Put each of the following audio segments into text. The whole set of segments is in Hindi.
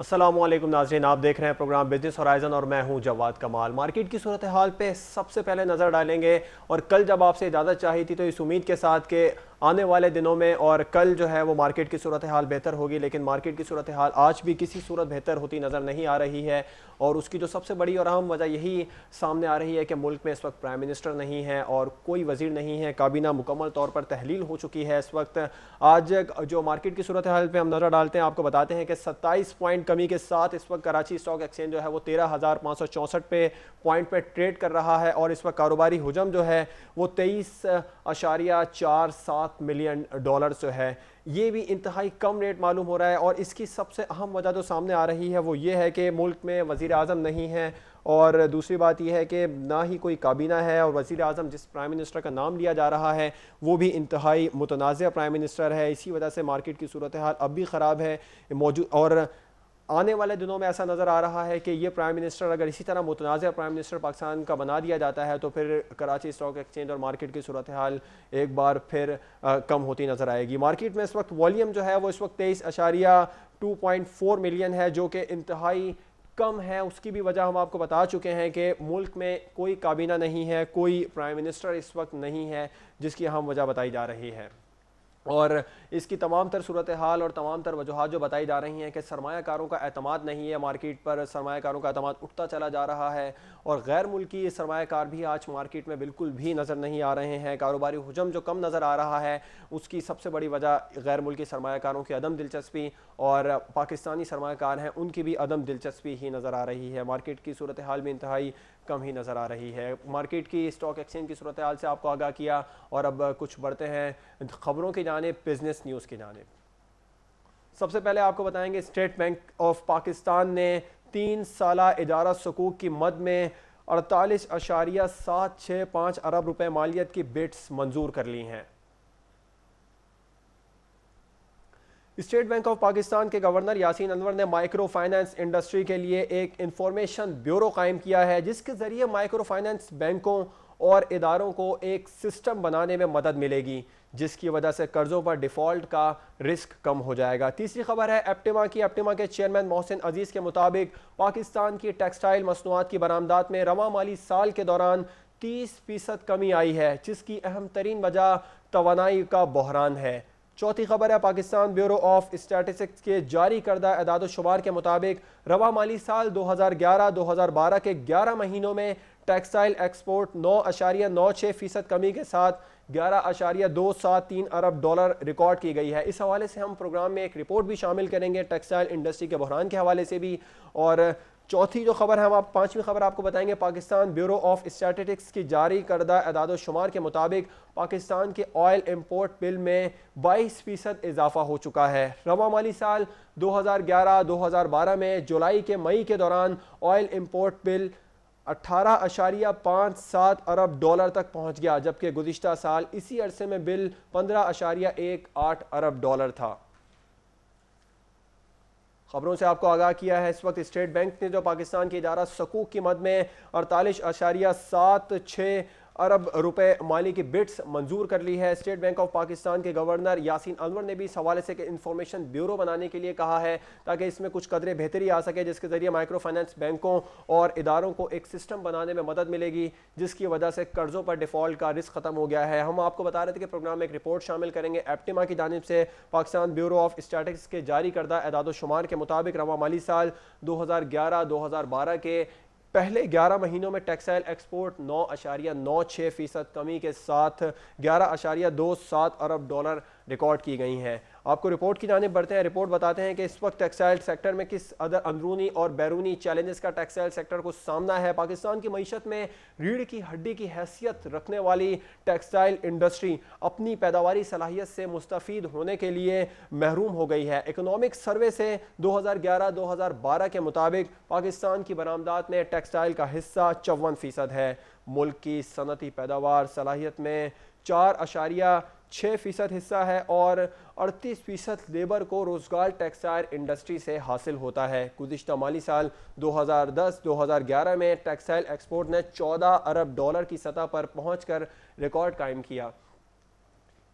अस्सलामुअलैकुम नाज़रीन, आप देख रहे हैं प्रोग्राम बिजनेस होराइजन और मैं हूं जवाद कमाल। मार्केट की सूरत हाल पे सबसे पहले नज़र डालेंगे और कल जब आपसे इजाज़त चाहिए थी तो इस उम्मीद के साथ कि आने वाले दिनों में और कल जो है वो मार्केट की सूरत हाल बेहतर होगी, लेकिन मार्केट की सूरत हाल आज भी किसी सूरत बेहतर होती नज़र नहीं आ रही है। और उसकी जो सबसे बड़ी और अहम वजह यही सामने आ रही है कि मुल्क में इस वक्त प्राइम मिनिस्टर नहीं है और कोई वजीर नहीं है। काबीना मुकम्मल तौर पर तहलील हो चुकी है इस वक्त। आज जो मार्केट की सूरत हाल पे हम नज़र डालते हैं, आपको बताते हैं कि 27 पॉइंट कमी के साथ इस वक्त कराची स्टॉक एक्सचेंज जो है वो 13,564 पे पॉइंट पे ट्रेड कर रहा है और इस वक्त कारोबारी हुजम जो है वो 23.47 मिलियन डॉलर जो है ये भी इंतहाई कम रेट मालूम हो रहा है। और इसकी सबसे अहम वजह जो सामने आ रही है वो ये है कि मुल्क में वज़ीर आज़म नहीं है और दूसरी बात यह है कि ना ही कोई काबीना है और वज़ीर आज़म जिस प्राइम मिनिस्टर का नाम लिया जा रहा है वो भी इंतहाई मुतनाज़ प्राइम मिनिस्टर है। इसी वजह से मार्केट की सूरत हाल अब भी ख़राब है मौजूद। और आने वाले दिनों में ऐसा नज़र आ रहा है कि ये प्राइम मिनिस्टर अगर इसी तरह मुतनाज़ प्राइम मिनिस्टर पाकिस्तान का बना दिया जाता है तो फिर कराची स्टॉक एक्सचेंज और मार्केट की सूरत हाल एक बार फिर कम होती नज़र आएगी। मार्केट में इस वक्त वॉल्यूम जो है वो इस वक्त 23.2 मिलियन है, जो कि इंतहाई कम है। उसकी भी वजह हम आपको बता चुके हैं कि मुल्क में कोई काबीना नहीं है, कोई प्राइम मिनिस्टर इस वक्त नहीं है, जिसकी अहम वजह बताई जा रही है। और इसकी तमाम तर सूरत हाल और तमाम तर वजूहात जो बताई जा रही हैं कि सरमायाकारों का एतमाद नहीं है मार्केट पर, सरमायाकारों का एतमाद उठता चला जा रहा है और गैर मुल्की सरमायाकार भी आज मार्केट में बिल्कुल भी नज़र नहीं आ रहे हैं। कारोबारी हुजम जो कम नज़र आ रहा है उसकी सबसे बड़ी वजह गैर मुल्की सरमायाकारों की अदम दिलचस्पी और पाकिस्तानी सरमायाकार हैं उनकी भी अदम दिलचस्पी ही नज़र आ रही है। मार्केट की सूरत हाल में इंतहाई कम ही नज़र आ रही है। मार्केट की स्टॉक एक्सचेंज की सूरत हाल से आपको आगाह किया और अब कुछ बढ़ते हैं खबरों की जानिब, बिजनेस न्यूज़ की जानिब। सबसे पहले आपको बताएंगे स्टेट बैंक ऑफ पाकिस्तान ने 3 साला इजारा सुकूक की मद में 48.765 अरब रुपए मालियत की बिड्स मंजूर कर ली हैं। स्टेट बैंक ऑफ पाकिस्तान के गवर्नर यासीन अनवर ने माइक्रो फाइनेंस इंडस्ट्री के लिए एक इंफॉर्मेशन ब्यूरो कायम किया है, जिसके जरिए माइक्रो फाइनेंस बैंकों और इदारों को एक सिस्टम बनाने में मदद मिलेगी, जिसकी वजह से कर्जों पर डिफॉल्ट का रिस्क कम हो जाएगा। तीसरी खबर है एप्टिमा की। एप्टिमा के चेयरमैन मोहसिन अजीज के मुताबिक पाकिस्तान की टेक्सटाइल मसनूआत की बरामदात में रवां माली साल के दौरान 30% कमी आई है, जिसकी अहम तरीन वजह तवानाई का बहरान है। चौथी खबर है पाकिस्तान ब्यूरो ऑफ स्टैटिस्टिक्स के जारी करदा एदाद शुमार के मुताबिक रवा माली साल 2011-2012 के 11 महीनों में टेक्सटाइल एक्सपोर्ट 9.96% कमी के साथ 11.273 अरब डॉलर रिकॉर्ड की गई है। इस हवाले से हम प्रोग्राम में एक रिपोर्ट भी शामिल करेंगे टेक्सटाइल इंडस्ट्री के बहरान के हवाले से भी। और चौथी जो खबर है हम पांचवी खबर आपको बताएंगे पाकिस्तान ब्यूरो ऑफ स्टैटिस्टिक्स की जारी करदा एदाद शुमार के मुताबिक पाकिस्तान के ऑयल इंपोर्ट बिल में 22% इजाफा हो चुका है। रवा माली साल 2011-2012 में जुलाई के मई के दौरान ऑयल इंपोर्ट बिल 18.57 अरब डॉलर तक पहुंच गया, जबकि गुज़िश्ता साल इसी अरसे में बिल 15.18 अरब डॉलर था। खबरों से आपको आगाह किया है इस वक्त स्टेट बैंक ने जो पाकिस्तान की इजारा सकूक की मद में 48.76 अरब रुपए माली की बिड्स मंजूर कर ली है। स्टेट बैंक ऑफ पाकिस्तान के गवर्नर यासीन अनवर ने भी इस हवाले से इंफॉर्मेशन ब्यूरो बनाने के लिए कहा है ताकि इसमें कुछ कदरे बेहतरी आ सके, जिसके जरिए माइक्रो फाइनेंस बैंकों और इदारों को एक सिस्टम बनाने में मदद मिलेगी, जिसकी वजह से कर्जों पर डिफॉल्ट का रिस्क खत्म हो गया है। हम आपको बता रहे थे कि प्रोग्राम में एक रिपोर्ट शामिल करेंगे एप्टिमा की जानिब से। पाकिस्तान ब्यूरो ऑफ स्टैटिस्टिक्स के जारी करदा एदाद शुमार के मुताबिक रवा माली साल 2011-2012 के पहले 11 महीनों में टेक्सटाइल एक्सपोर्ट 9.96% कमी के साथ 11.27 अरब डॉलर रिकॉर्ड की गई हैं। आपको रिपोर्ट की जानिब बढ़ते हैं। रिपोर्ट बताते हैं कि इस वक्त टेक्सटाइल सेक्टर में किस अंदरूनी और बैरूनी चैलेंजेस का टेक्सटाइल सेक्टर को सामना है। पाकिस्तान की मईशत में रीढ़ की हड्डी की हैसियत रखने वाली टेक्सटाइल इंडस्ट्री अपनी पैदावारी सलाहियत से मुस्तफ़ीद होने के लिए महरूम हो गई है। इकोनॉमिक सर्वे से 2011-2012 के मुताबिक पाकिस्तान की बरामदात में टेक्सटाइल का हिस्सा 54% है। मुल्क की सनती पैदावार सलाहियत में 4.6% हिस्सा है और 38% लेबर को रोजगार टेक्सटाइल इंडस्ट्री से हासिल होता है। गुज़िश्ता माली साल 2010-2011 में टेक्सटाइल एक्सपोर्ट ने 14 अरब डॉलर की सतह पर पहुंचकर रिकॉर्ड कायम किया।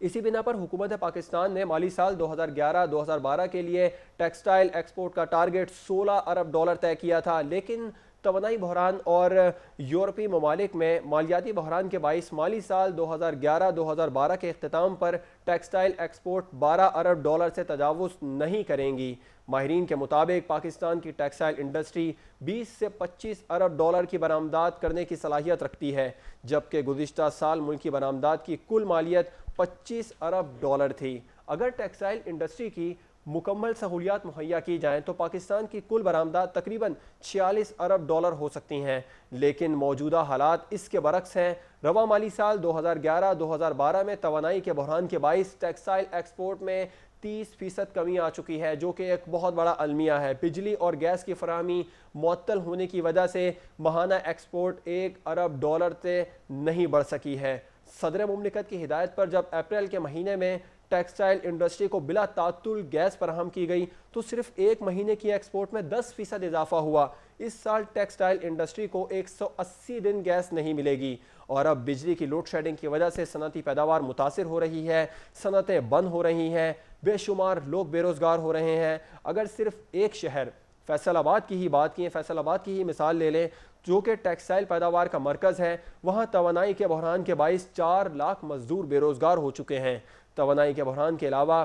इसी बिना पर हुकूमत पाकिस्तान ने माली साल 2011-2012 के लिए टेक्सटाइल एक्सपोर्ट का टारगेट 16 अरब डॉलर तय किया था, लेकिन तवानाई बहरान और यूरोपीय ममालिक में मालियाती बहरान के बाइस माली साल 2011-2012 के अख्ताम पर टेक्सटाइल एक्सपोर्ट 12 अरब डॉलर से तजावुज़ नहीं करेंगी। माहिरीन के मुताबिक पाकिस्तान की टेक्सटाइल इंडस्ट्री 20 से 25 अरब डॉलर की बरामदात करने की सलाहियत रखती है, जबकि गुज़िश्ता साल मुल्क की बरामदात की कुल मालियत 25 अरब डॉलर थी। अगर टेक्सटाइल इंडस्ट्री की मुकम्मल सहूलियात मुहैया की जाएँ तो पाकिस्तान की कुल बरामदात तकरीबन 46 अरब डॉलर हो सकती हैं, लेकिन मौजूदा हालात इसके बरक्स हैं। रवा माली साल 2011-2012 में तवानाई के बहरान के बाइस टेक्सटाइल एक्सपोर्ट में 30% कमी आ चुकी है, जो कि एक बहुत बड़ा अलमिया है। बिजली और गैस की फराहमी मुअत्तल होने की वजह से माहाना एक्सपोर्ट 1 अरब डॉलर से नहीं बढ़ सकी है। सदर मुमलिकत की हिदायत पर जब अप्रैल के महीने में टेक्सटाइल इंडस्ट्री को बिला तातुल गैस फराहम की गई तो सिर्फ एक महीने की एक्सपोर्ट में 10% इजाफा हुआ। इस साल टेक्सटाइल इंडस्ट्री को 180 दिन गैस नहीं मिलेगी और अब बिजली की लोड शेडिंग की वजह से सनती पैदावार मुतासिर हो रही है, सनतें बंद हो रही हैं, बेशुमार लोग बेरोजगार हो रहे हैं। अगर सिर्फ एक शहर फैसलाबाद की ही बात की, फैसलाबाद की ही मिसाल ले लें जो कि टेक्सटाइल पैदावार का मरकज़ है, वहाँ तवानाई के बहरान के बाइस 4 लाख मजदूर बेरोजगार हो चुके हैं। तवानाई के बहरान के अलावा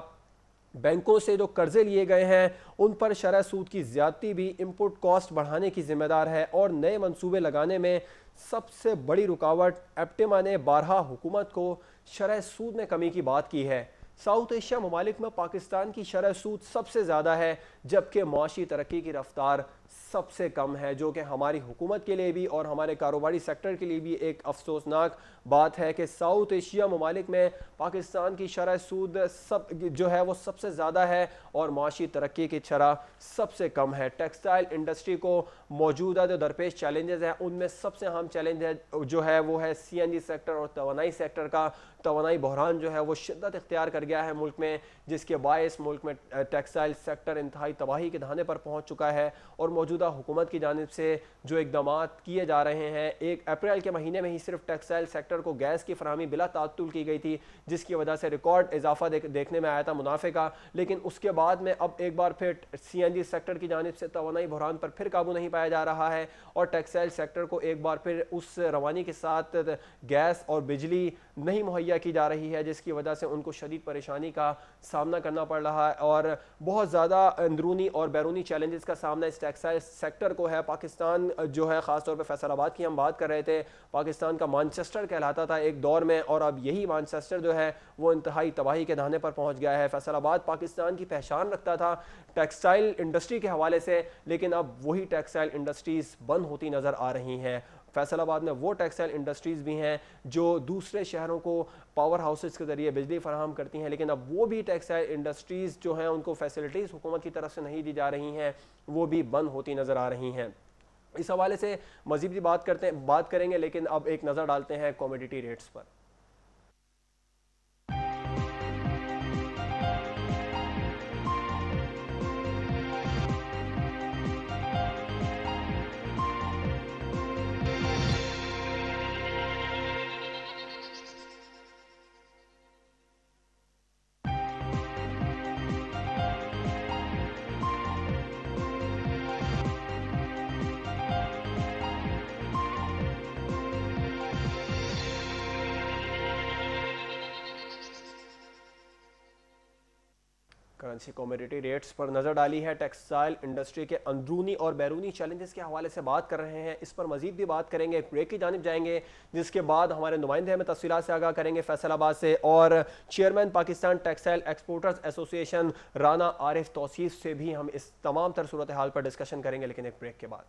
बैंकों से जो कर्जे लिए गए हैं उन पर शरह सूद की ज्यादती भी इनपुट कॉस्ट बढ़ाने की जिम्मेदार है और नए मंसूबे लगाने में सबसे बड़ी रुकावट एप्टेमा ने बारहा हुकूमत को शरह सूद में कमी की बात की है। साउथ एशिया ममालिक में पाकिस्तान की शरह सूद सबसे ज़्यादा है, जबकि माशी तरक्की की रफ्तार सबसे कम है, जो कि हमारी हुकूमत के लिए भी और हमारे कारोबारी सेक्टर के लिए भी एक अफसोसनाक बात है कि साउथ एशिया ममालिक में पाकिस्तान की शरह सूद सब जो है वो सबसे ज़्यादा है और माशी तरक्की की शरह सबसे कम है। टेक्सटाइल इंडस्ट्री को मौजूदा जो दरपेश चैलेंजेस हैं उनमें सबसे अहम चैलेंज है जो है वो है CNG सेक्टर और तवानाई सेक्टर का। तवानाई बहरान जो है वो शिद्दत इख्तियार कर गया है मुल्क में, जिसके बायस मुल्क में टेक्सटाइल सेक्टर इंतहाई तबाही के दहाने पर पहुँच चुका है और मौजूदा हुकूमत की जानिब से जो इकदाम किए जा रहे हैं, 1 अप्रैल के महीने में ही सिर्फ टेक्सटाइल सेक्टर को गैस की फराहमी बिला तातुल की गई थी, जिसकी वजह से रिकॉर्ड इजाफा देखने में आया था मुनाफे का। लेकिन उसके बाद में अब एक बार फिर CNG सेक्टर की जानिब से तवानाई बहरान पर फिर काबू नहीं पाया जा रहा है और टेक्सटाइल सेक्टर को एक बार फिर उस रवानी के साथ गैस और बिजली नहीं मुहैया की जा रही है, जिसकी वजह से उनको शदीद परेशानी का सामना करना पड़ रहा है और बहुत ज़्यादा अंदरूनी और बैरूनी चैलेंजेस का सामना इस टेक्सटाइल सेक्टर को है। पाकिस्तान जो है ख़ासतौर पर फैसलाबाद की हम बात कर रहे थे, पाकिस्तान का मानचेस्टर कहलाता था एक दौर में और अब यही मानचेस्टर जो है वो इंतहाई तबाही के दाने पर पहुंच गया है। फैसलाबाद पाकिस्तान की पहचान रखता था टेक्सटाइल इंडस्ट्री के हवाले से, लेकिन अब वही टेक्सटाइल इंडस्ट्रीज़ बंद होती नज़र आ रही हैं। फैसलाबाद में वो टेक्सटाइल इंडस्ट्रीज़ भी हैं जो दूसरे शहरों को पावर हाउसेस के ज़रिए बिजली फराहम करती हैं, लेकिन अब वो भी टेक्सटाइल इंडस्ट्रीज़ जो हैं उनको फैसिलिटीज़ हुकूमत की तरफ से नहीं दी जा रही हैं, वो भी बंद होती नज़र आ रही हैं। इस हवाले से मज़ीद भी बात करेंगे, लेकिन अब एक नज़र डालते हैं कमोडिटी रेट्स पर। करेंसी कमोडिटी रेट्स पर नज़र डाली है, टेक्सटाइल इंडस्ट्री के अंदरूनी और बैरूनी चैलेंजेस के हवाले से बात कर रहे हैं। इस पर मजीद भी बात करेंगे, एक ब्रेक की जानिब जाएंगे, जिसके बाद हमारे नुमाइंदे हमें तफसीलात से आगाह करेंगे फैसलाबाद से और chairman Pakistan textile exporters association Rana Arif Tauseef से भी हम इस तमाम तर सूरत हाल पर डिस्कशन करेंगे, लेकिन एक ब्रेक के बाद।